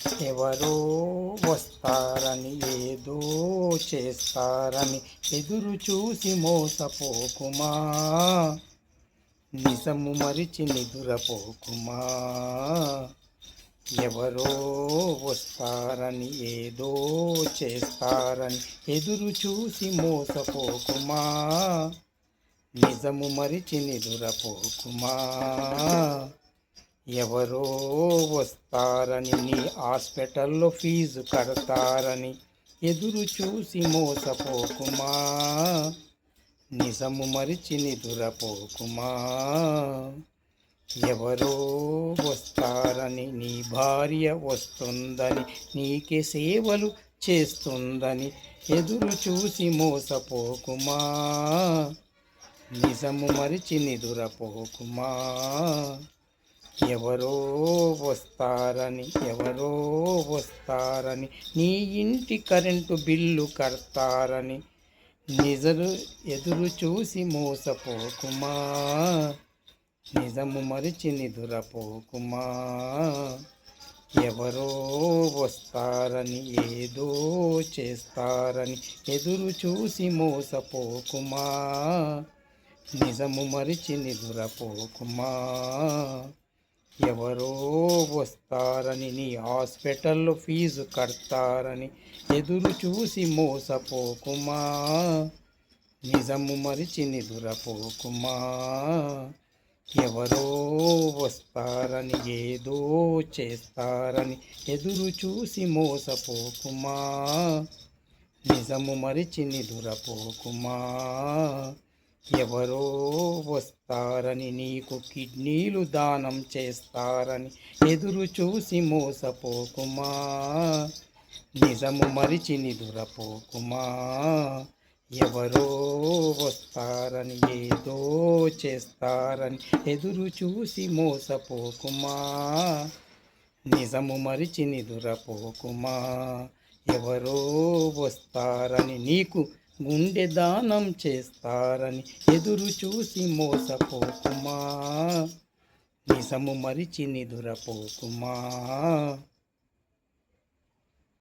ఎవరో వస్తారని ఏదో చేస్తారని ఎదురు చూసి మోసపోకుమా, నిజము మరిచి నిదురపోకుమా. ఎవరో వస్తారని ఏదో చేస్తారని ఎదురు చూసి మోసపోకుమా, నిజము మరిచి నిదురపోకుమా. ఎవరో వస్తారని నీ హాస్పిటల్లో ఫీజు కడతారని ఎదురు చూసి మోసపోకుమా, నిజము మరిచి నిదురపోకుమా. ఎవరో వస్తారని నీ భార్య వస్తుందని నీకే సేవలు చేస్తుందని ఎదురు చూసి మోసపోకుమా, నిజము మరిచి నిదురపోకుమా. ఎవరో వస్తారని నీ ఇంటి కరెంటు బిల్లు కడతారని ఎదురు చూసి మోసపోకుమా, నిజము మరిచి నిదురపోకుమా. ఎవరో వస్తారని ఏదో చేస్తారని ఎదురు చూసి మోసపోకుమా, నిజము మరిచి నిదురపోకుమా. ఎవరో వస్తారని నీ హాస్పిటల్లో ఫీజు కడతారని ఎదురు చూసి మోసపోకుమా, నిజము మరిచి నిదురపోకుమా. ఎవరో వస్తారని ఏదో చేస్తారని ఎదురు చూసి మోసపోకుమా, నిజము మరిచి నిదురపోకుమా. ఎవరో వస్తారని నీకు కిడ్నీలు దానం చేస్తారని ఎదురు చూసి మోసపోకుమా, నిజము మరిచి నిదురపోకుమా. ఎవరో వస్తారని ఏదో చేస్తారని ఎదురు చూసి మోసపోకుమా, నిజము మరిచి నిదురపోకుమా. ఎవరో వస్తారని నీకు గుండె దానం చేస్తారని ఎదురు చూసి మోసపోకుమా, నిజము మరిచి నిదురపోకుమా.